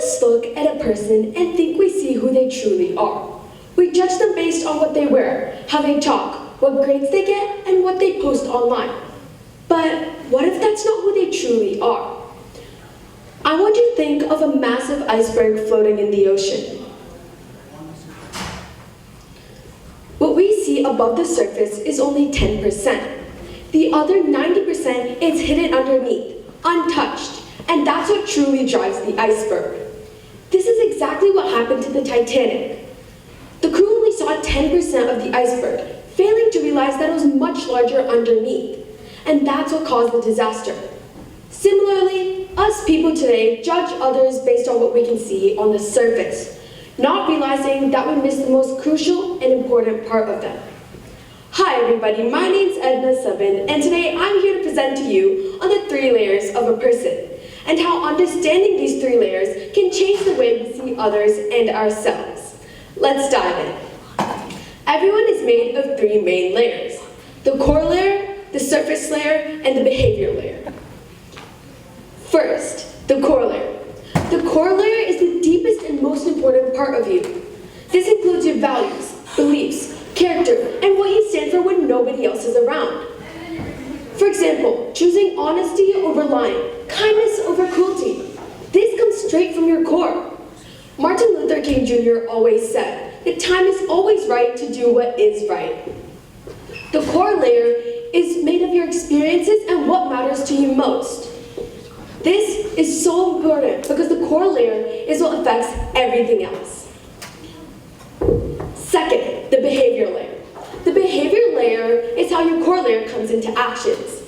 us look at a person and think we see who they truly are. We judge them based on what they wear, how they talk, what grades they get, and what they post online. But what if that's not who they truly are? I want you to think of a massive iceberg floating in the ocean. What we see above the surface is only 10%. The other 90% is hidden underneath, untouched, and that's what truly drives the iceberg. This is exactly what happened to the Titanic. The crew only saw 10% of the iceberg, failing to realize that it was much larger underneath, and that's what caused the disaster. Similarly, us people today judge others based on what we can see on the surface, not realizing that we miss the most crucial and important part of them. Hi everybody, my name's Edna, Sabin, and today I'm here to present to you on the 3 layers of a person, and how understanding these 3 layers can change the way we see others and ourselves. Let's dive in. Everyone is made of 3 main layers: the core layer, the surface layer, and the behavior layer. First, the core layer. The core layer is the deepest and most important part of you. This includes your values, beliefs, character, and what you stand for when nobody else is around. For example, choosing honesty over lying, kindness over cruelty. This comes straight from your core. Martin Luther King Jr. always said that time is always right to do what is right. The core layer is made of your experiences and what matters to you most. This is so important because the core layer is what affects everything else. Second, the behavior layer. The behavior layer is how your core layer comes into actions.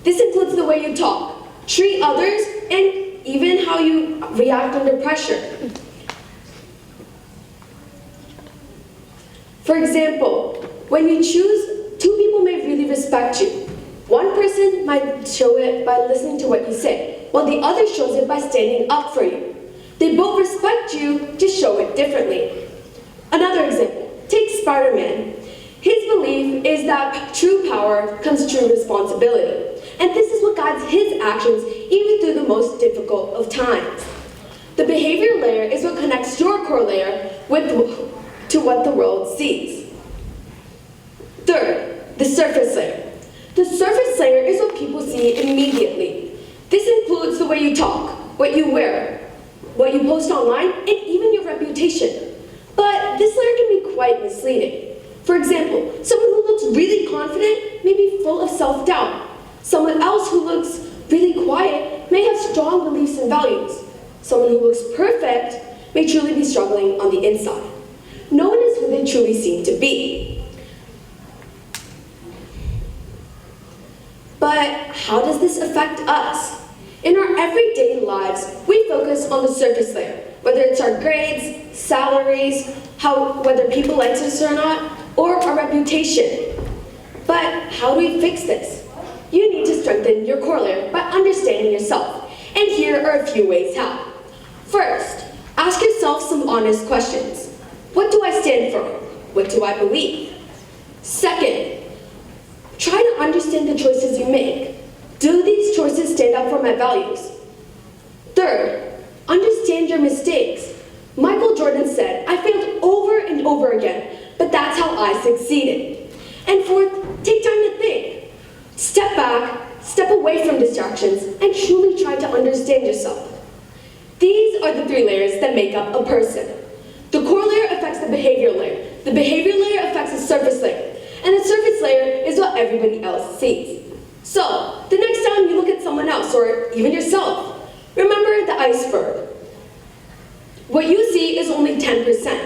This includes the way you talk, treat others, and even how you react under pressure. For example, when you choose, 2 people may really respect you. One person might show it by listening to what you say, while the other shows it by standing up for you. They both respect you, just show it differently. Another example. Take Spider-Man. His belief is that true power comes true responsibility, and this is what guides his actions even through the most difficult of times. The behavior layer is what connects your core layer to what the world sees. Third, the surface layer. The surface layer is what people see immediately. This includes the way you talk, what you wear, what you post online, and even your reputation. But this layer can be quite misleading. For example, someone who looks really confident may be full of self-doubt. Someone else who looks really quiet may have strong beliefs and values. Someone who looks perfect may truly be struggling on the inside. No one is who they truly seem to be. But how does this affect us? In our everyday lives, we focus on the surface layer, whether it's our grades, salaries, whether people like us or not, or our reputation. But how do we fix this? You need to strengthen your core layer by understanding yourself. And here are a few ways how. First, ask yourself some honest questions. What do I stand for? What do I believe? Second, try to understand the choices you make. Do these choices stand up for my values? Third, understand your mistakes. Michael Jordan said, "I failed over and over again, but that's how I succeeded." And fourth, take time to think. Step back, step away from distractions, and truly try to understand yourself. These are the 3 layers that make up a person. The core layer affects the behavior layer. The behavior layer affects the surface layer. And the surface layer is what everybody else sees. So, the next time you look at someone else, or even yourself, remember the iceberg. What you see is only 10%.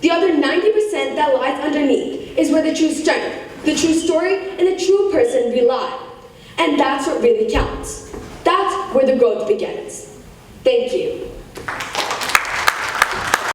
The other 90% that lies underneath is where the true strength, the true story, and the true person rely. And that's what really counts. That's where the growth begins. Thank you.